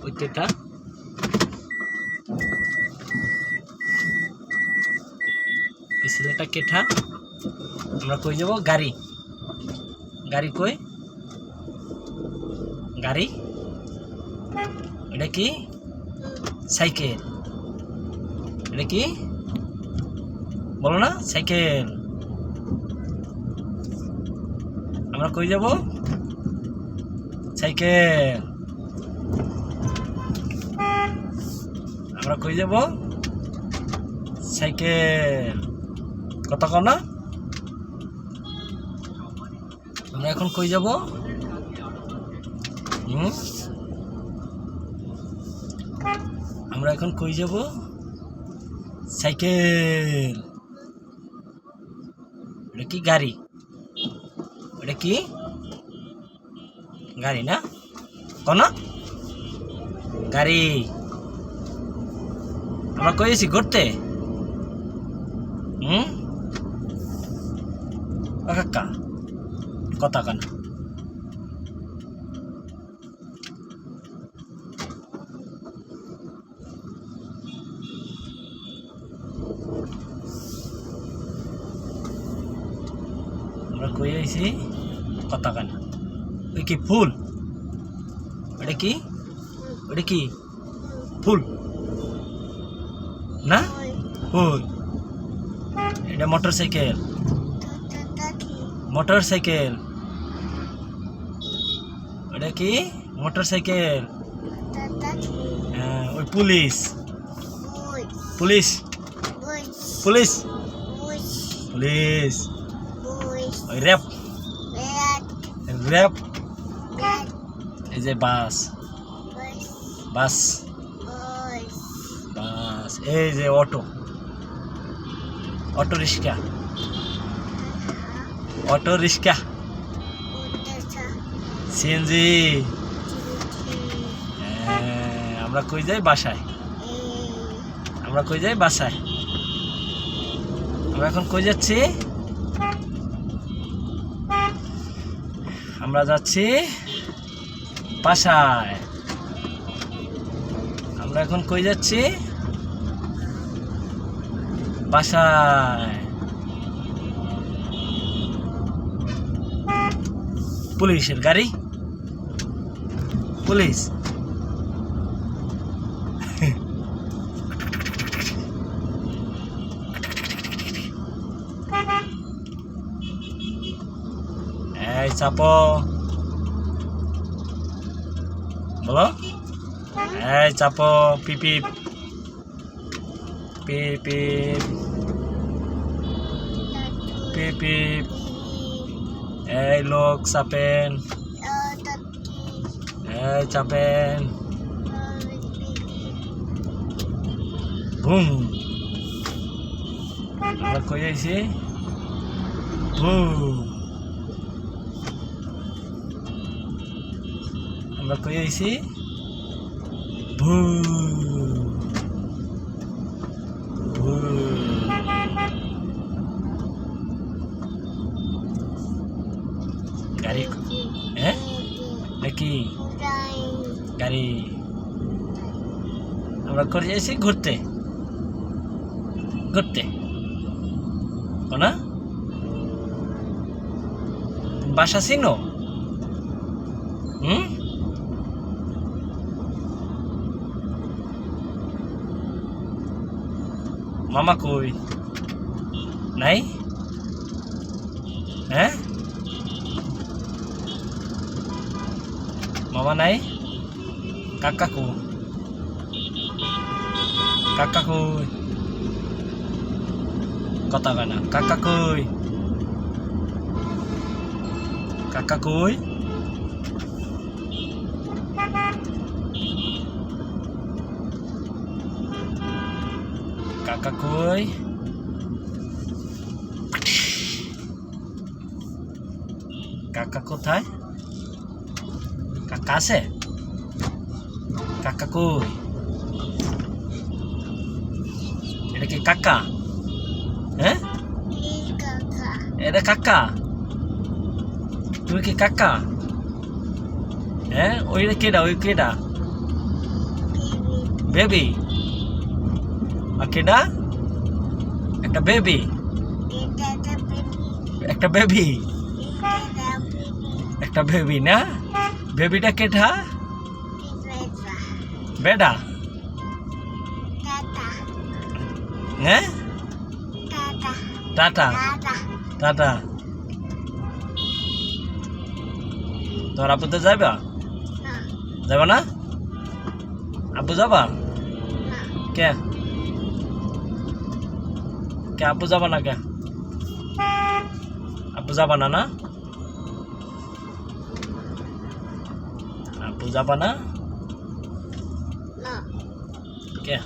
ওই কেটা ওই ছেলেটা কেঠা আমরা কই যাব গাড়ি গাড়ি কই গাড়ি এটা কি সাইকেল এটা কি বলো না সাইকেল আমরা কই যাব সাইকেল আমরা কই যাব সাইকেল কথা কও না আমরা এখন কই যাব আমরা এখন কই যাব সাইকেল এটা কি গাড়ি এটা কি গাড়ি না কোন গাড়ি আমরা কই আছি ঘুরতে কাকা কথা কান আমরা কই আইছি কথা কান ওই কি ফুল এটা কি ওটা কি ফুল না ফুল এটা মোটরসাইকেল মোটরসাইকেল এটা কি মোটরসাইকেল ওই পুলিশ পুলিশ পুলিশ পুলিশ ওই র্যাপ র্যাপ এই যে বাস বাস বাস এই যে auto auto rickshaw auto rickshaw CNG আমরা কই যাই বাসায় আমরা কই যাই বাসায় আমরা এখন কই যাচ্ছি আমরা যাচ্ছি বাসায় আমরা এখন কই যাচ্ছি বাসায় পুলিশের গাড়ি পুলিশ এই চাপো বলো এই চাপো পিপি পিপি পিপি এই লোক চাপেন এই চাপেন বুম আমরা কই আইছি বুম আমরা কই আইছি বুম গাড়ি হ্যাঁ নাকি গাড়ি আমরা করে যাইছি ঘুরতে ঘুরতে না বাসা চিনো মামা কই নাই হ্যাঁ মামা নাই কাকা কই কাকা কই কথা কানা কাকা কই কাকা কই কাকা কই কাকা কোথায় কাকা আছে কাকা কই এটা কি কাকা হ্যাঁ এটা কাকা তুমি কি কাকা হ্যাঁ ওইটা কেডা ওই কেডা বেবি আর কেডা একটা বেবি একটা বেবি একটা বেবি না বেবিটা কেঠা বেডা হ্যাঁ টাটা টাটা তোর আপু তো যাবা যাবা না আপু যাবা কে কে আপু যাবা না কে আপু যাবা না না আপু যাবা না কে